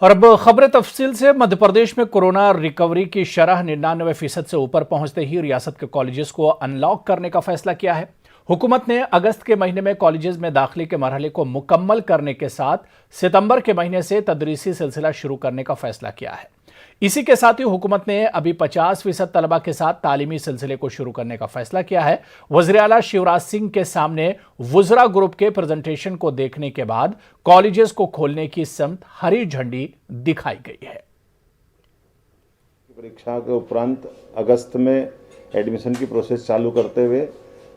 और अब खबर तफसील से। मध्य प्रदेश में कोरोना रिकवरी की शरह 99% से ऊपर पहुंचते ही रियासत के कॉलेजेस को अनलॉक करने का फैसला किया है। हुकूमत ने अगस्त के महीने में कॉलेजेस में दाखिले के मरहले को मुकम्मल करने के साथ सितंबर के महीने से तदरीसी सिलसिला शुरू करने का फैसला किया है। इसी के साथ ही हुकूमत ने अभी 50% तलबा के साथ तालीमी सिलसिले को शुरू करने का फैसला किया है। वज़ीर आला शिवराज सिंह के सामने वुज़रा ग्रुप के प्रेजेंटेशन को देखने के बाद कॉलेजेस को खोलने की समत हरी झंडी दिखाई गई है। परीक्षा के उपरांत अगस्त में एडमिशन की प्रोसेस चालू करते हुए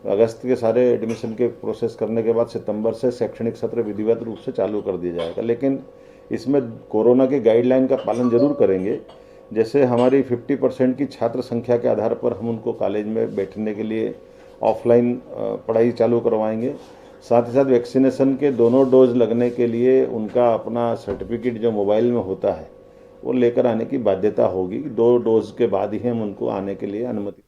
अगस्त के सारे एडमिशन के प्रोसेस करने के बाद सितंबर से शैक्षणिक सत्र विधिवत रूप से चालू कर दिया जाएगा। लेकिन इसमें कोरोना के गाइडलाइन का पालन जरूर करेंगे। जैसे हमारी 50% की छात्र संख्या के आधार पर हम उनको कॉलेज में बैठने के लिए ऑफलाइन पढ़ाई चालू करवाएंगे। साथ ही साथ वैक्सीनेशन के दोनों डोज लगने के लिए उनका अपना सर्टिफिकेट जो मोबाइल में होता है वो लेकर आने की बाध्यता होगी। 2 डोज के बाद ही हम उनको आने के लिए अनुमति।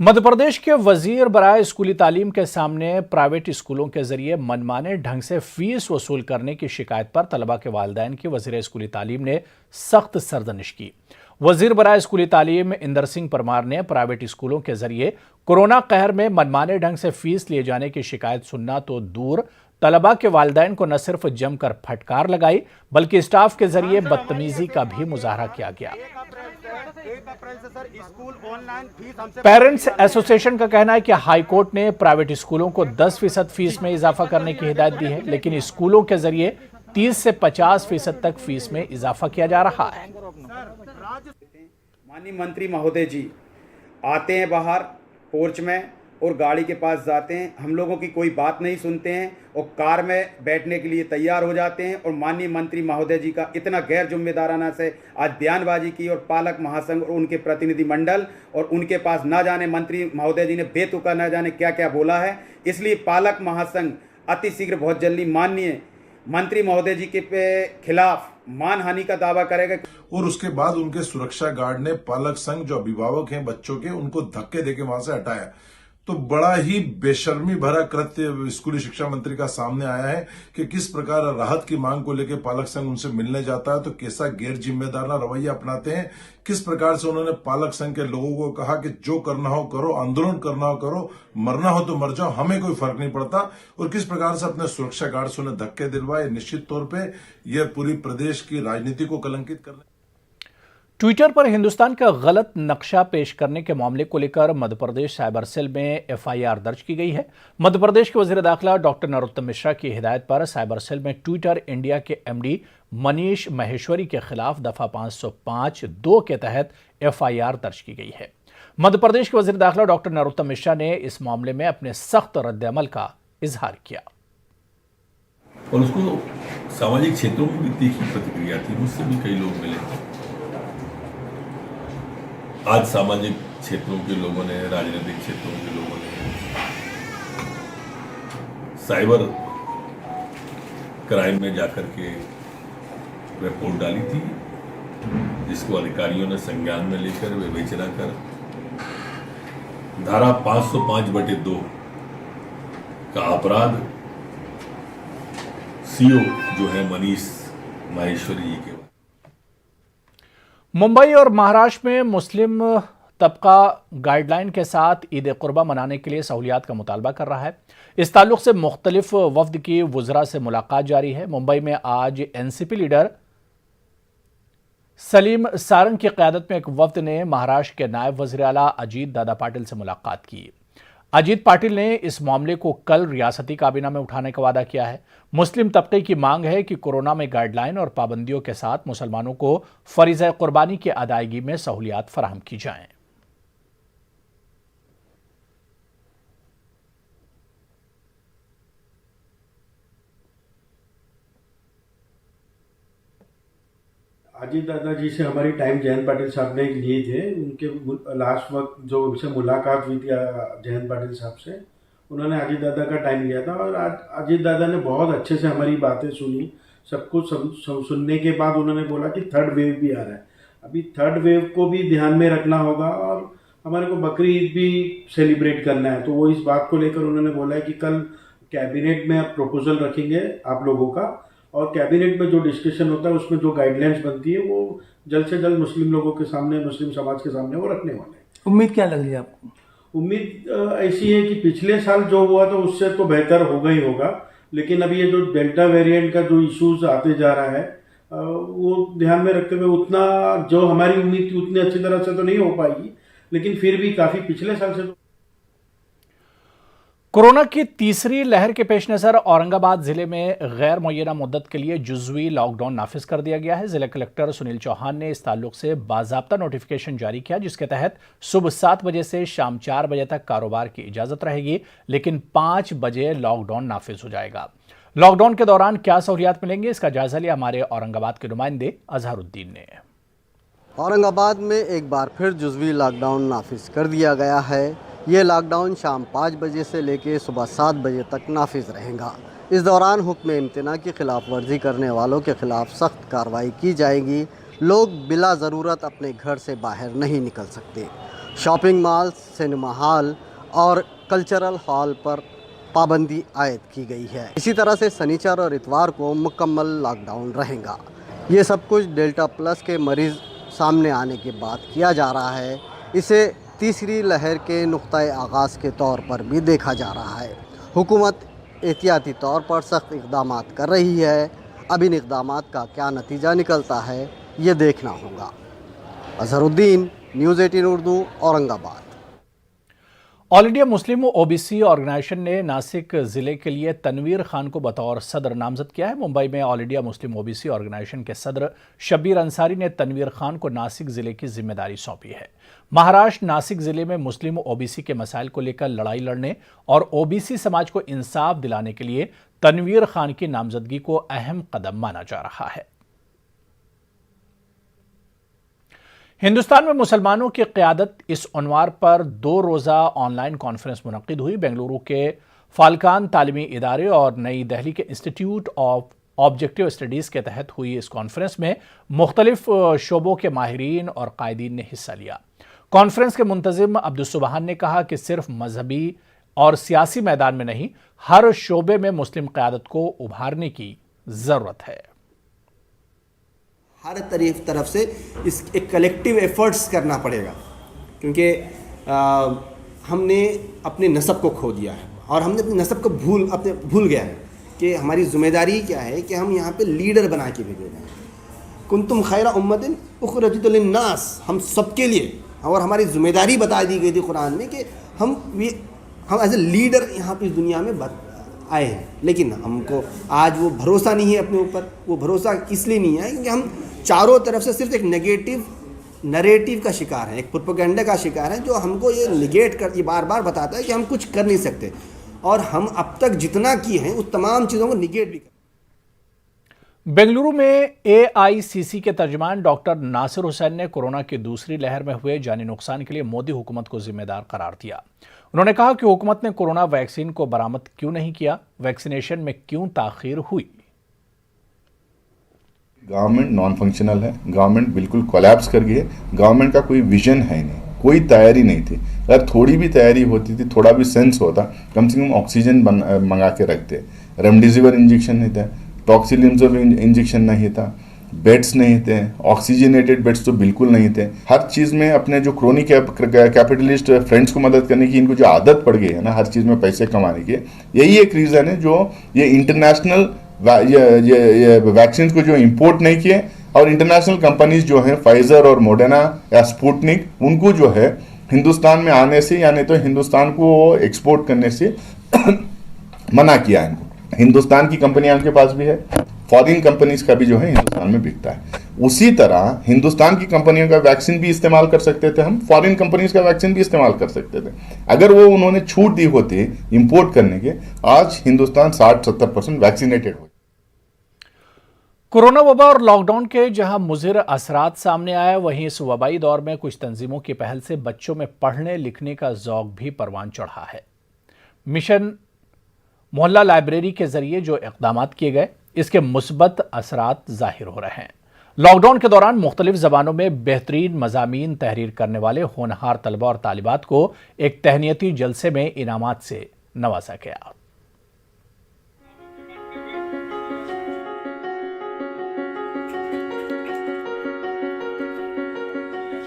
मध्य प्रदेश के वजीर बराए स्कूली तालीम के सामने प्राइवेट स्कूलों के जरिए मनमाने ढंग से फीस वसूल करने की शिकायत पर तलबा के वालिदैन की वजीर स्कूली तालीम ने सख्त सरजनिश की। वजीर बराए स्कूली तालीम इंदर सिंह परमार ने प्राइवेट स्कूलों के जरिए कोरोना कहर में मनमाने ढंग से फीस लिए जाने की शिकायत सुनना तो दूर, तलबा के वालिदैन को न सिर्फ जमकर फटकार लगाई बल्कि स्टाफ के जरिए बदतमीजी का भी मुजाहरा किया गया। पेरेंट्स एसोसिएशन का कहना है कि हाईकोर्ट ने प्राइवेट स्कूलों को 10% फीस में इजाफा करने की हिदायत दी है, लेकिन स्कूलों के जरिए 30 से 50% तक फीस में इजाफा किया जा रहा है। माननीय मंत्री महोदय जी आते हैं बाहर पोर्च में और गाड़ी के पास जाते हैं, हम लोगों की कोई बात नहीं सुनते हैं और कार में बैठने के लिए तैयार हो जाते हैं। और माननीय मंत्री महोदय जी का इतना गैर जिम्मेदाराना से आज बयानबाजी की और पालक महासंघ और उनके प्रतिनिधि मंडल और उनके पास ना जाने मंत्री महोदय जी ने बेतुका ना जाने क्या क्या बोला है। इसलिए पालक महासंघ अति शीघ्र बहुत जल्दी माननीय मंत्री महोदय जी के खिलाफ मानहानि का दावा करेगा। और उसके बाद उनके सुरक्षा गार्ड ने पालक संघ जो अभिभावक हैं बच्चों के, उनको धक्के देके वहां से हटाया। तो बड़ा ही बेशर्मी भरा कृत्य स्कूली शिक्षा मंत्री का सामने आया है कि किस प्रकार राहत की मांग को लेकर पालक संघ उनसे मिलने जाता है तो कैसा गैर जिम्मेदाराना रवैया अपनाते हैं। किस प्रकार से उन्होंने पालक संघ के लोगों को कहा कि जो करना हो करो, आंदोलन करना हो करो, मरना हो तो मर जाओ, हमें कोई फर्क नहीं पड़ता। और किस प्रकार से अपने सुरक्षा गार्ड से उन्हें धक्के दिलवाए। निश्चित तौर पर यह पूरी प्रदेश की राजनीति को कलंकित करने। ट्विटर पर हिंदुस्तान का गलत नक्शा पेश करने के मामले को लेकर मध्य प्रदेश साइबर सेल में एफआईआर दर्ज की गई है। मध्य प्रदेश के वजीर दाखिला डॉक्टर नरोत्तम मिश्रा की हिदायत पर साइबर सेल में ट्विटर इंडिया के एमडी मनीष महेश्वरी के खिलाफ दफा 505(2) के तहत एफआईआर दर्ज की गई है। मध्य प्रदेश के वजीर दाखिला डॉक्टर नरोत्तम मिश्रा ने इस मामले में अपने सख्त रद्द-ए-अमल का इजहार किया। और उसको सामाजिक क्षेत्रों में भी तीखी प्रतिक्रिया थी, मुझसे भी कई लोग मिले। आज सामाजिक क्षेत्रों के लोगों ने, राजनीतिक क्षेत्रों के लोगों ने साइबर क्राइम में जाकर के रिपोर्ट डाली थी, जिसको अधिकारियों ने संज्ञान में लेकर विवेचना कर धारा 505(2) का अपराध सीओ जो है मनीष माहेश्वरी जी के। मुंबई और महाराष्ट्र में मुस्लिम तबका गाइडलाइन के साथ ईद कुर्बा मनाने के लिए सहूलियात का मुतालबा कर रहा है। इस ताल्लुक से मुख्तलिफ वफ्द की वुज़रा से मुलाकात जारी है। मुंबई में आज एनसीपी लीडर सलीम सारंग की क़यादत में एक वफ्द ने महाराष्ट्र के नायब वज़ीर आला अजीत दादा पाटिल से मुलाकात की। अजीत पाटिल ने इस मामले को कल रियासती काबीना में उठाने का वादा किया है। मुस्लिम तबके की मांग है कि कोरोना में गाइडलाइन और पाबंदियों के साथ मुसलमानों को फरीज़ा कुर्बानी की अदायगी में सहूलियात फराहम की जाएं। अजीत दादा जी से हमारी टाइम जयंत पाटिल साहब ने लिए थे। उनके लास्ट वक्त जो उनसे मुलाकात हुई थी जयंत पाटिल साहब से, उन्होंने अजीत दादा का टाइम लिया था और आज अजीत दादा ने बहुत अच्छे से हमारी बातें सुनी। सब कुछ सुनने के बाद उन्होंने बोला कि थर्ड वेव भी आ रहा है, अभी थर्ड वेव को भी ध्यान में रखना होगा और हमारे को बकरी ईद भी सेलिब्रेट करना है। तो वो इस बात को लेकर उन्होंने बोला है कि कल कैबिनेट में आप प्रपोजल रखेंगे आप लोगों का और कैबिनेट में जो डिस्कशन होता है उसमें जो गाइडलाइंस बनती है वो जल्द से जल्द मुस्लिम लोगों के सामने, मुस्लिम समाज के सामने वो रखने वाले हैं। उम्मीद क्या लग रही है आपको? उम्मीद ऐसी है कि पिछले साल जो हुआ तो उससे तो बेहतर होगा ही होगा, लेकिन अभी ये जो डेल्टा वेरिएंट का जो इश्यूज आते जा रहा है वो ध्यान में रखते हुए उतना जो हमारी उम्मीद थी उतनी अच्छी तरह से तो नहीं हो पाएगी, लेकिन फिर भी काफी पिछले साल से तो। कोरोना की तीसरी लहर के पेश नजर औरंगाबाद जिले में गैर मुअय्यना मुद्दत के लिए जुज़वी लॉकडाउन नाफिज कर दिया गया है। जिला कलेक्टर सुनील चौहान ने इस ताल्लुक से बाज़ाब्ता नोटिफिकेशन जारी किया, जिसके तहत सुबह 7 बजे से शाम 4 बजे तक कारोबार की इजाजत रहेगी, लेकिन 5 बजे लॉकडाउन नाफिज हो जाएगा। लॉकडाउन के दौरान क्या सहूलियात मिलेंगे, इसका जायजा लिया हमारे औरंगाबाद के नुमाइंदे अजहरुद्दीन ने। औरंगाबाद में एक बार फिर जुज़वी लॉकडाउन नाफिज कर दिया गया है। ये लॉकडाउन शाम 5 बजे से लेकर सुबह 7 बजे तक नाफिज रहेगा। इस दौरान हुक्म इम्तना की खिलाफ वर्जी करने वालों के खिलाफ सख्त कार्रवाई की जाएगी। लोग बिला ज़रूरत अपने घर से बाहर नहीं निकल सकते। शॉपिंग मॉल, सिनेमा हॉल और कल्चरल हॉल पर पाबंदी आयद की गई है। इसी तरह से शनिचर और इतवार को मुकम्मल लॉकडाउन रहेगा। ये सब कुछ डेल्टा प्लस के मरीज़ सामने आने के बाद किया जा रहा है। इसे तीसरी लहर के नुक्ताए आगाज़ के तौर पर भी देखा जा रहा है। हुकूमत एहतियाती तौर पर सख्त इक़दाम कर रही है। अब इन इक़दाम का क्या नतीजा निकलता है ये देखना होगा। Azharuddin, news 18 Urdu, Aurangabad. All India Muslim OBC organisation ने नासिक जिले के लिए तनवीर खान को बतौर सदर नामजद किया है। मुंबई में all India Muslim OBC organisation के सदर शब्बीर अंसारी ने तनवीर खान को नासिक जिले की जिम्मेदारी सौंपी है। महाराष्ट्र नासिक जिले में मुस्लिम ओबीसी के मसाइल को लेकर लड़ाई लड़ने और ओबीसी समाज को इंसाफ दिलाने के लिए तनवीर खान की नामजदगी को अहम कदम माना जा रहा है। हिंदुस्तान में मुसलमानों की क़यादत इस उन्वार पर 2 रोज़ा ऑनलाइन कॉन्फ्रेंस मुनक्किद हुई। बेंगलुरु के फाल्कान तालीमी इदारे और नई दिल्ली के इंस्टीट्यूट ऑफ ऑब्जेक्टिव स्टडीज़ के तहत हुई इस कॉन्फ्रेंस में मुख्तलिफ शोबों के माहिरीन और कायदीन ने हिस्सा लिया। कॉन्फ्रेंस के मुंतज़िम अब्दुस्सुबहान ने कहा कि सिर्फ मजहबी और सियासी मैदान में नहीं, हर शोबे में मुस्लिम क़यादत को उभारने की ज़रूरत है। हर तरफ से इस एक कलेक्टिव एफर्ट्स करना पड़ेगा, क्योंकि हमने अपने नस्ब को खो दिया है और हमने अपने नस्ब को भूल गया है कि हमारी ज़िम्मेदारी क्या है कि हम यहाँ पे लीडर बना के भेजे जाएँ। कुंतुम खैरा उम्मतिन उखरजत लिन्नास, हम सबके लिए, और हमारी ज़िम्मेदारी बता दी गई थी कुरान में कि हम एज ए लीडर यहाँ पे इस दुनिया में आए हैं। लेकिन हमको आज वो भरोसा नहीं है अपने ऊपर। वो भरोसा इसलिए नहीं है क्योंकि हम चारों तरफ से सिर्फ एक नेगेटिव नरेटिव का शिकार है, एक प्रोपेगेंडा का शिकार है, जो हमको ये निगेट कर, ये बार बार बताता है कि हम कुछ कर नहीं सकते, और हम अब तक जितना किए हैं उस तमाम चीज़ों को निगेट भी कर। बेंगलुरु में एआईसीसी के तर्जुमान डॉक्टर नासिर हुसैन ने कोरोना की दूसरी लहर में हुए जानी नुकसान के लिए मोदी हुकूमत को जिम्मेदार करार दिया। उन्होंने कहा कि हुकूमत ने कोरोना वैक्सीन को बरामद क्यों नहीं किया, वैक्सीनेशन में क्यों ताखीर हुई। गवर्नमेंट नॉन फंक्शनल है, गवर्नमेंट बिल्कुल कोलैप्स कर गई है, गवर्नमेंट का कोई विजन है नहीं, कोई तैयारी नहीं थी। अगर थोड़ी भी तैयारी होती थी, थोड़ा भी सेंस होता, कम से कम ऑक्सीजन मंगा के रखते। रेमडेसिविर इंजेक्शन नहीं था, टॉक्सिलिनजोल इंजेक्शन नहीं था, बेड्स नहीं थे, ऑक्सीजनेटेड बेड्स तो बिल्कुल नहीं थे। हर चीज़ में अपने जो क्रोनिक कैपिटलिस्ट फ्रेंड्स को मदद करने की इनको जो आदत पड़ गई है ना, हर चीज़ में पैसे कमाने की, यही एक रीज़न है जो ये इंटरनेशनल ये वैक्सीन को जो इंपोर्ट नहीं किए, और इंटरनेशनल कंपनीज जो हैं फाइजर और मोडेना या स्पुतनिक, उनको जो है हिंदुस्तान में आने से या नहीं तो हिंदुस्तान को एक्सपोर्ट करने से मना किया है। हिंदुस्तान की कंपनियां उनके पास भी है, फॉरेन कंपनीज का भी जो है हिंदुस्तान में बिकता है। उसी तरह हिंदुस्तान की कंपनियों का वैक्सीन भी इस्तेमाल कर सकते थे हम, फॉरेन कंपनीज का वैक्सीन भी इस्तेमाल कर सकते थे। अगर वो उन्होंने छूट दी होती इंपोर्ट करने के, आज हिंदुस्तान 60-70% वैक्सीनेटेड हो। कोरोना वबा और लॉकडाउन के जहां मुज़िर असरात सामने आया, वहीं इस वबाई दौर में कुछ तंजीमों की पहल से बच्चों में पढ़ने लिखने का ज़ौक़ भी परवान चढ़ा है। मिशन मोहल्ला लाइब्रेरी के जरिए जो इक़दामात किए गए, इसके मुस्बत असरात ज़ाहिर हो रहे हैं। लॉकडाउन के दौरान मुख्तलिफ ज़बानों में बेहतरीन मज़ामीन तहरीर करने वाले होनहार तलबा और तालिबात को एक तहनीती जलसे में इनामात से नवाजा गया।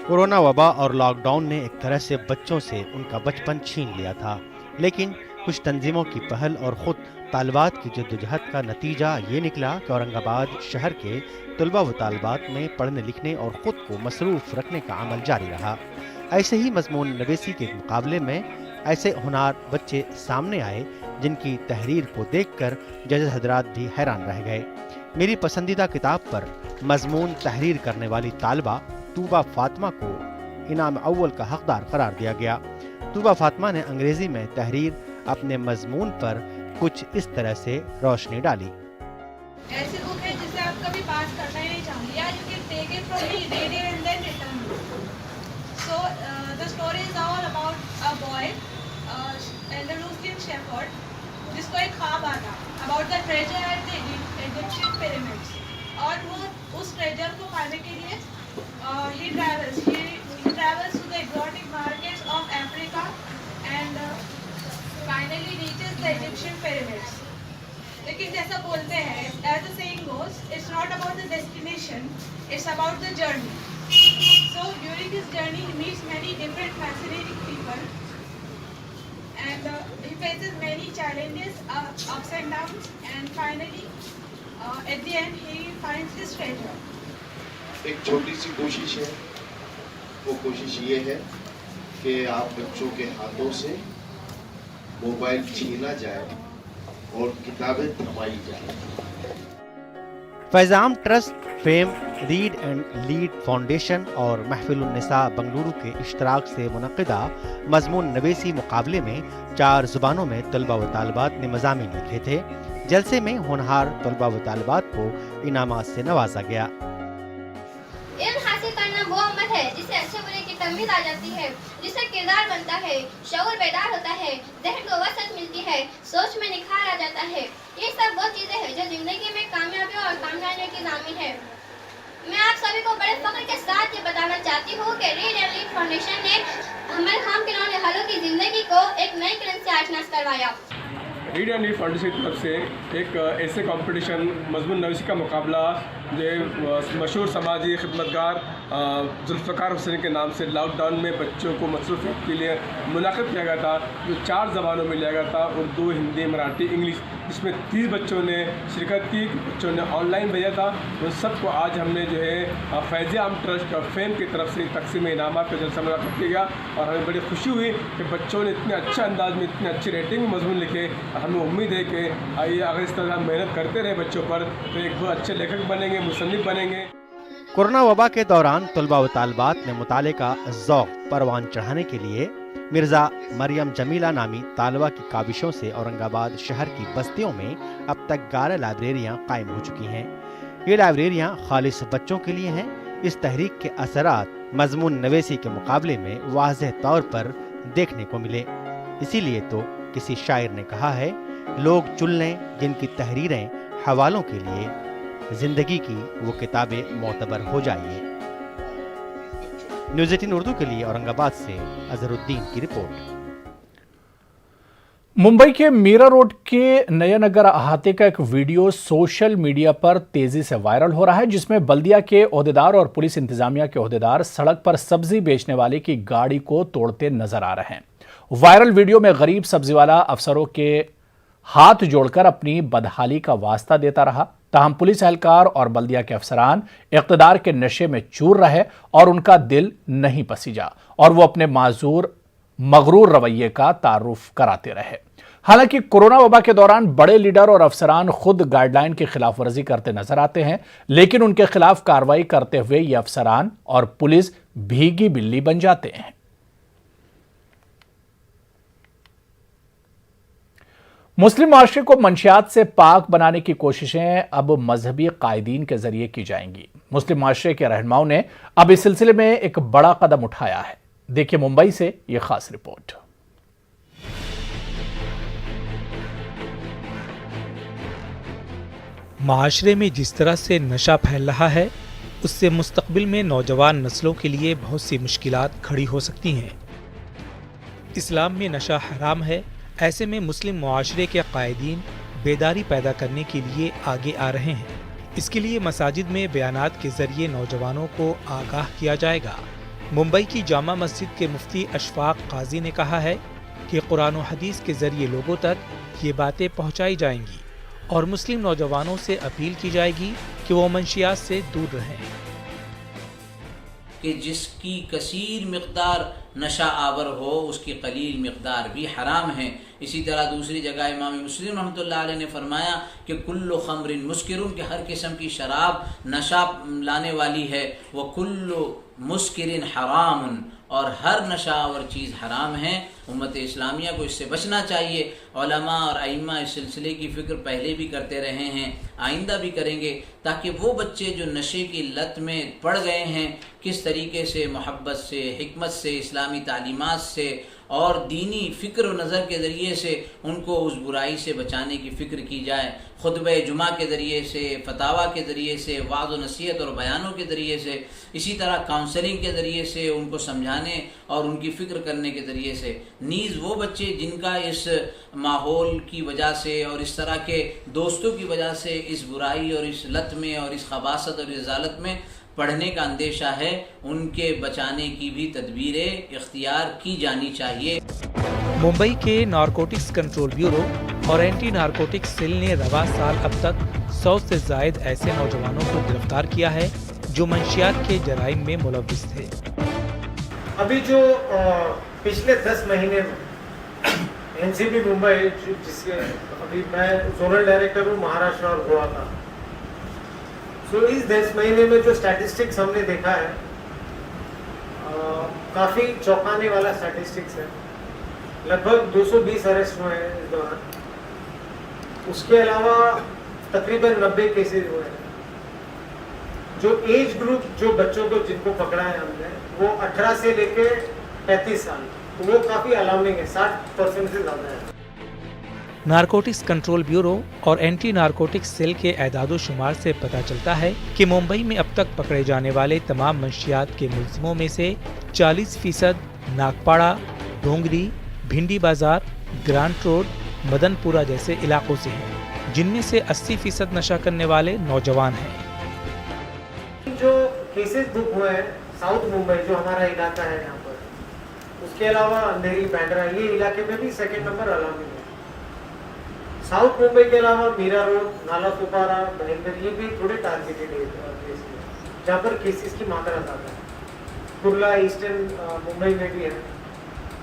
कोरोना वबा और लॉकडाउन ने एक तरह से बच्चों से उनका बचपन छीन लिया था, लेकिन कुछ तंजीमों की पहल और खुद तालिबात की जद्दोजहद का नतीजा ये निकला कि औरंगाबाद शहर के तलबा व तालिबात में पढ़ने लिखने और ख़ुद को मसरूफ़ रखने का अमल जारी रहा। ऐसे ही मजमून नवेसी के मुकाबले में ऐसे होनहार बच्चे सामने आए जिनकी तहरीर को देखकर जज हजरात भी हैरान रह गए। मेरी पसंदीदा किताब पर मजमून तहरीर करने वाली तालिबा तूबा फातिमा को इनाम अव्वल का हकदार करार दिया गया। तूबा फातिमा ने अंग्रेजी में तहरीर अपने मजमून पर कुछ इस तरह से रोशनी डाली। ऐसी बुक है जिसे आप कभी पास करना ही नहीं चाहोगे, या you can take it from me, read it and then return it. So the story is all about a boy, Andalusian shepherd, जिसको एक ख्वाब आता about the treasure at the Egyptian pyramids, और वो उस treasure को पाने के लिए he travels to the exotic markets of Africa and finally reaches the Egyptian pyramids. लेकिन जैसा बोलते हैं, as the saying goes, it's not about the destination, it's about the journey. So during his journey, he meets many different fascinating people, and he faces many challenges, ups and downs, and finally, at the end, he finds his treasure. एक छोटी सी कोशिश है, वो कोशिश ये है कि आप बच्चों के हाथों से मोबाइल छीना जाए और किताबें थमाई जाए। Faizam trust, fame, read and lead foundation और महफिल-उन-निसा बंगलुरु के इश्तराक से मुनक़िदा मजमून नवेसी मुकाबले में 4 ज़ुबानों में तलबा व तालिबात ने मज़ामीन लिखे थे। जलसे में होनहार तलबा व तालिबात को इनामात से नवाजा गया। इल्म हासिल करना वो अमल है जिससे अच्छे बुरे की तमीज़ आ जाती है, जिससे किरदार बनता है, शऊर बेदार होता है, ज़हन को वसअत मिलती है, सोच में निखार आ जाता है। ये सब वो चीज़ें हैं जो ज़िंदगी में कामयाबी और कामयाबी की ज़ामिन है। मैं आप सभी को बड़े फख्र के साथ ये बताना चाहती हूँ कि रीड एंड लीड फाउंडेशन ने हम खिलौने वालों की ज़िंदगी को एक नई किरण से आशना करवाया। रीड एंड लीड फाउंडेशन की तरफ से एक ऐसे कंपटीशन मजमून नवीसी का मुकाबला जो मशहूर समाजी खिदमतगार जुल्फ़िकार हुसैन के नाम से लॉकडाउन में बच्चों को मसरूफ़ियत के लिए मुनाक़िद किया गया था, जो 4 ज़बानों में लिया गया था, उर्दू, हिंदी, मराठी, इंग्लिश, जिसमें 30 बच्चों ने शिरकत की। बच्चों ने ऑनलाइन भेजा था। उन सबको आज हमने जो है फैज़-ए-आम ट्रस्ट और फेम की तरफ से तकसीम इनामात का जलसा मुनक़िद किया गया, और हमें बड़ी खुशी हुई कि बच्चों ने इतने अच्छे अंदाज में इतनी अच्छी रेटिंग में मजमून लिखे। हमें उम्मीद है कि आइए अगर इस तरह मेहनत करते रहे बच्चों पर तो एक बहुत अच्छे लेखक बनेंगे, मुसन्निफ़ बनेंगे। कोरोना वबा के दौरान तलबा व तालिबात ने मुताले का ज़ौक़ परवान चढ़ाने के लिए मिर्ज़ा मरियम जमीला नामी तालिबा की काविशों से औरंगाबाद शहर की बस्तियों में अब तक 11 लाइब्रेरियाँ कायम हो चुकी हैं। ये लाइब्रेरियाँ खालिस बच्चों के लिए हैं। इस तहरीक के असरात मजमून नवेसी के मुकाबले में वाज़ेह तौर पर देखने को मिले। इसीलिए तो किसी शायर ने कहा है, लोग चुन लें जिनकी तहरीरें हवालों के लिए, जिंदगी की वो किताबें मोतबर हो जाइए। न्यूज़ 18 उर्दू के लिए औरंगाबाद से अजहरुद्दीन की रिपोर्ट। मुंबई के मीरा रोड के नयनगर अहाते का एक वीडियो सोशल मीडिया पर तेजी से वायरल हो रहा है, जिसमें बल्दिया के ओहदेदार और पुलिस इंतजामिया के ओहदेदार सड़क पर सब्जी बेचने वाले की गाड़ी को तोड़ते नजर आ रहे हैं। वायरल वीडियो में गरीब सब्जी वाला अफसरों के हाथ जोड़कर अपनी बदहाली का वास्ता देता रहा, ताहम पुलिस एहलकार और बल्दिया के अफसरान इक़्तिदार के नशे में चूर रहे और उनका दिल नहीं पसीजा, और वो अपने माजूर मगरूर रवैये का तारुफ कराते रहे। हालांकि कोरोना वबा के दौरान बड़े लीडर और अफसरान खुद गाइडलाइन की खिलाफ वर्जी करते नजर आते हैं, लेकिन उनके खिलाफ कार्रवाई करते हुए ये अफसरान और पुलिस भीगी बिल्ली बन जाते हैं। मुस्लिम माशरे को मंशियात से पाक बनाने की कोशिशें अब मजहबी कायदीन के जरिए की जाएंगी। मुस्लिम माशरे के रहनुमाओं ने अब इस सिलसिले में एक बड़ा कदम उठाया है। देखिए मुंबई से यह खास रिपोर्ट। माशरे में जिस तरह से नशा फैल रहा है, उससे मुस्तकबिल में नौजवान नस्लों के लिए बहुत सी मुश्किलात खड़ी हो सकती हैं। इस्लाम में नशा हराम है। ऐसे में मुस्लिम मुआशरे के कायदीन बेदारी पैदा करने के लिए आगे आ रहे हैं। इसके लिए मसाजिद में बयानात के जरिए नौजवानों को आगाह किया जाएगा। मुंबई की जामा मस्जिद के मुफ्ती अशफाक काजी ने कहा है कि कुरान और हदीस के जरिए लोगों तक ये बातें पहुंचाई जाएंगी और मुस्लिम नौजवानों से अपील की जाएगी कि वो मंशियात से दूर रहें। कि जिसकी कसीर मिक़दार नशा आवर हो उसकी कलील मिक़दार भी हराम है। इसी तरह दूसरी जगह इमाम मुस्लिम रहमतुल्लाह अलैह ने फरमाया कि कुल्लु खम्रिन मुस्किरुन, के हर किस्म की शराब नशा लाने वाली है, व कुल्लु मुस्किरिन हरामुन, और हर नशावर चीज़ हराम है। उम्मत इस्लामिया को इससे बचना चाहिए। उलमा और अइम्मा इस सिलसिले की फ़िक्र पहले भी करते रहे हैं, आइंदा भी करेंगे, ताकि वो बच्चे जो नशे की लत में पड़ गए हैं किस तरीके से मोहब्बत से, हिकमत से, इस्लामी तालीमात से और दीनी फ़िक्र व नज़र के ज़रिए से उनको उस बुराई से बचाने की फ़िक्र की जाए। खुतबे जुमा के ज़रिए से, फतावा के ज़रिए से, वाज़ व नसीहत और बयानों के ज़रिए से, इसी तरह काउंसलिंग के ज़रिए से उनको समझाने और उनकी फ़िक्र करने के ज़रिए से। नीज़ वो बच्चे जिनका इस माहौल की वजह से और इस तरह के दोस्तों की वजह से इस बुराई और इस लत में और इस खबासत और इस ज़ालत में पढ़ने का अंदेशा है, उनके बचाने की भी तदबीरें इख्तियार की जानी चाहिए। मुंबई के नारकोटिक्स कंट्रोल ब्यूरो और एंटी नारकोटिक्स सेल ने रवा साल अब तक 100 से जायद ऐसे नौजवानों को गिरफ्तार किया है जो मंशियात के जराइम में मुलव्विस थे। अभी जो पिछले 10 महीने में एनसीबी मुंबई, जिसके अभी मैं जोनल डायरेक्टर हूँ महाराष्ट्र और गोवा का, तो इस 10 महीने में जो स्टैटिस्टिक्स हमने देखा है काफ़ी चौंकाने वाला स्टैटिस्टिक्स है। लगभग 220 अरेस्ट हुए हैं इस दौरान। उसके अलावा तकरीबन 90 केसेस हुए हैं। जो एज ग्रुप, जो बच्चों को जिनको पकड़ा है हमने, वो 18 से लेके 35 साल, तो वो काफ़ी अलार्मिंग है, 60% से ज़्यादा है। नारकोटिक्स कंट्रोल ब्यूरो और एंटी नारकोटिक्स सेल के एदादो शुमार से पता चलता है कि मुंबई में अब तक पकड़े जाने वाले तमाम मंशियात के मुलजिमों में से 40% नागपाड़ा, डोंगरी, भिंडी बाजार, ग्रांट रोड, मदनपुरा जैसे इलाकों से हैं, जिनमें से 80% नशा करने वाले नौजवान हैं। जो केसेस बुक हुए हैं साउथ मुंबई, जो हमारा इलाका है यहाँ पर, उसके अलावा अंधेरी, बैंड्रा, ये इलाके में भी सेकंड नंबर अलार्मिंग है। साउथ मुंबई के अलावा मीरा रोड, नाला सुपारा, भयंकर, ये भी थोड़े टारगेटेड है जहाँ पर केसेस की मात्रा ज़्यादा है। कुर्ला, ईस्टर्न मुंबई में भी है।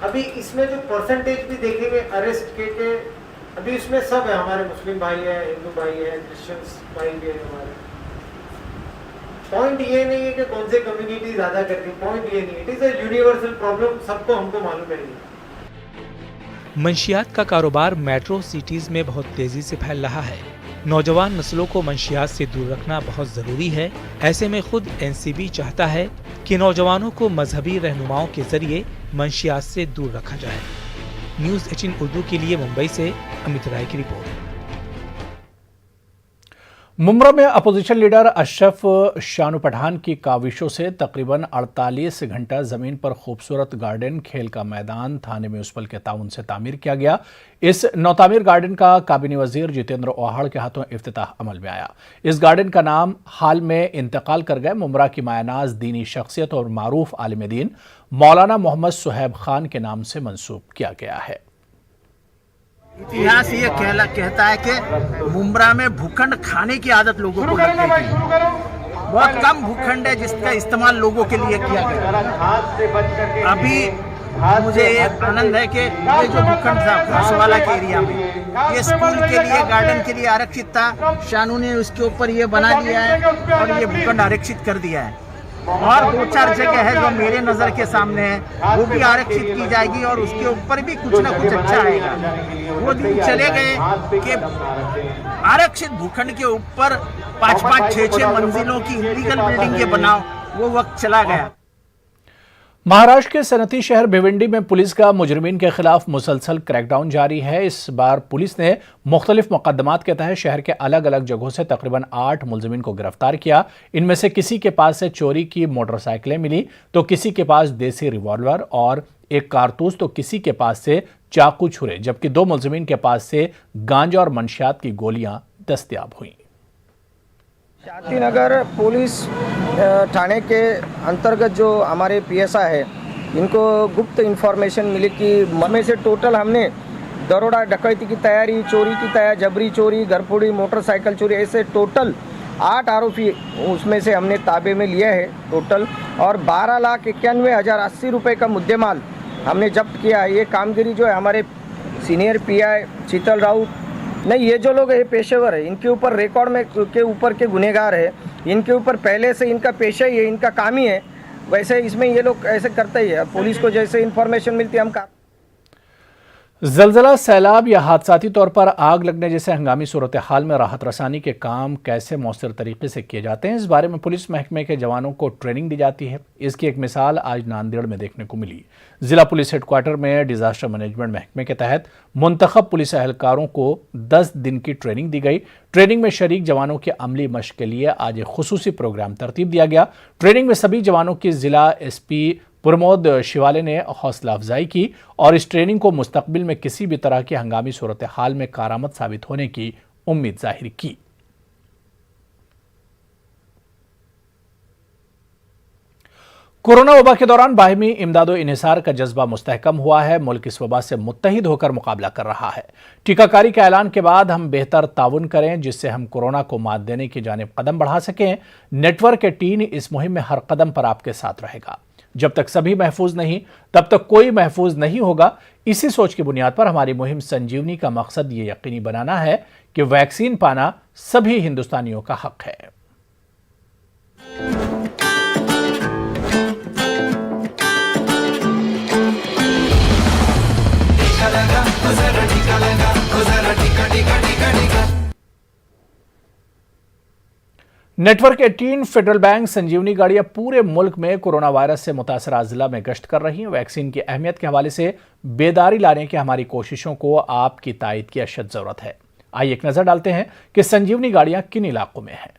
अभी इसमें जो परसेंटेज भी देखेंगे अरेस्ट के अभी इसमें सब है, हमारे मुस्लिम भाई है, हिंदू भाई है, क्रिश्चियंस भाई भी है हमारे। पॉइंट ये नहीं है कि कौन से कम्युनिटी ज़्यादा करती, पॉइंट ये नहीं है, it is a universal problem, सबको हमको मालूम है। मंशियात का कारोबार मेट्रो सिटीज में बहुत तेजी से फैल रहा है। नौजवान नस्लों को मंशियात से दूर रखना बहुत ज़रूरी है। ऐसे में खुद एनसीबी चाहता है कि नौजवानों को मजहबी रहनुमाओं के जरिए मंशियात से दूर रखा जाए। न्यूज़ 18 उर्दू के लिए मुंबई से अमित राय की रिपोर्ट। मुमरा में अपोजिशन लीडर अशरफ शानू पठान की काविशों से तकरीबन 48 घंटा जमीन पर खूबसूरत गार्डन, खेल का मैदान थाने म्यूनिसिपल के ताउन से तामीर किया गया। इस नौतामीर गार्डन का काबीनी वजीर जितेंद्र ओहाड़ के हाथों इफ्तिताह अमल में आया। इस गार्डन का नाम हाल में इंतकाल कर गए मुमरा की मायनाज दीनी शख्सियत और मारूफ आलिम दीन मौलाना मोहम्मद सुहैब खान के नाम से मंसूब किया गया है। इतिहास ये कहता है कि मुमरा में भूखंड खाने की आदत लोगों को लगती थी। बहुत कम भूखंड है जिसका इस्तेमाल लोगों के लिए किया गया। अभी मुझे ये आनंद है कि ये जो भूखंड था घासवाला के एरिया में, ये स्कूल के लिए, गार्डन के लिए आरक्षित था। शानू ने उसके ऊपर ये बना दिया है और ये भूखंड आरक्षित कर दिया है। और 2-4 जगह है जो मेरे नज़र के सामने है, वो भी आरक्षित की जाएगी और उसके ऊपर भी कुछ ना कुछ अच्छा आएगा। वो दिन चले गए कि आरक्षित भूखंड के ऊपर 5-5, 6-6 मंजिलों की इलीगल बिल्डिंग बनाओ, वो वक्त चला गया। महाराष्ट्र के सनती शहर भिवंडी में पुलिस का मुजरिमीन के खिलाफ मुसलसल क्रैकडाउन जारी है। इस बार पुलिस ने मुख्तलिफ मुकदमात के तहत शहर के अलग अलग जगहों से तकरीबन 8 मुलजिमीन को गिरफ्तार किया। इनमें से किसी के पास से चोरी की मोटरसाइकिलें मिली, तो किसी के पास देसी रिवॉल्वर और एक कारतूस, तो किसी के पास से चाकू छुरे, जबकि 2 मुलजिमीन के पास से गांजा और मंशियात की गोलियां दस्तयाब हुई। शांति नगर पुलिस थाने के अंतर्गत जो हमारे पीएसआई है, इनको गुप्त इंफॉर्मेशन मिली कि में से टोटल हमने दरोड़ा डकैती की तैयारी, चोरी की तैयारी, जबरी चोरी, घरफोड़ी, मोटरसाइकिल चोरी, ऐसे टोटल 8 आरोपी उसमें से हमने ताबे में लिया है टोटल, और 12,91,080 रुपये का मुद्देमाल हमने जब्त किया है। ये कामगिरी जो है हमारे सीनियर पीआई शीतल राउत, नहीं ये जो लोग है पेशेवर है, इनके ऊपर रिकॉर्ड में के ऊपर के गुनहगार है, इनके ऊपर पहले से इनका पेशा ही है, इनका काम ही है, वैसे इसमें ये लोग ऐसे करते ही है। पुलिस को जैसे इन्फॉर्मेशन मिलती है हम जलजला, सैलाब या हादसाती तौर पर आग लगने जैसे हंगामी सूरत हाल में राहत रसानी के काम कैसे मौसर तरीके से किए जाते हैं, इस बारे में पुलिस महकमे के जवानों को ट्रेनिंग दी जाती है। इसकी एक मिसाल आज नांदेड़ में देखने को मिली। जिला पुलिस हेडक्वार्टर में डिजास्टर मैनेजमेंट महकमे के तहत मुंतखब पुलिस एहलकारों को 10 दिन की ट्रेनिंग दी गई। ट्रेनिंग में शरीक जवानों की अमली मशक के लिए आज एक खुसूसी प्रोग्राम तरतीब दिया गया। ट्रेनिंग में सभी जवानों की जिला एसपी प्रमोद शिवाले ने हौसला अफजाई की और इस ट्रेनिंग को मुस्तकबिल में किसी भी तरह की हंगामी सूरत हाल में कारआमद साबित होने की उम्मीद जाहिर की। कोरोना वबा के दौरान बाहिमी इमदादो इन्हिसार का जज्बा मुस्तहकम हुआ है। मुल्क इस वबा से मुत्तहिद होकर मुकाबला कर रहा है। टीकाकारी के ऐलान के बाद हम बेहतर ताउन करें जिससे हम कोरोना को मात देने की जानिब कदम बढ़ा सकें। नेटवर्क के टीम इस मुहिम में हर कदम पर आपके साथ रहेगा। जब तक सभी महफूज नहीं तब तक कोई महफूज नहीं होगा। इसी सोच की बुनियाद पर हमारी मुहिम संजीवनी का मकसद ये यकीनी बनाना है कि वैक्सीन पाना सभी हिंदुस्तानियों का हक है। नेटवर्क 18 फेडरल बैंक संजीवनी गाड़ियां पूरे मुल्क में कोरोना वायरस से मुतासरा जिला में गश्त कर रही हैं। वैक्सीन की अहमियत के हवाले से बेदारी लाने की हमारी कोशिशों को आपकी तायद की अशद जरूरत है। आइए एक नजर डालते हैं कि संजीवनी गाड़ियां किन इलाकों में हैं।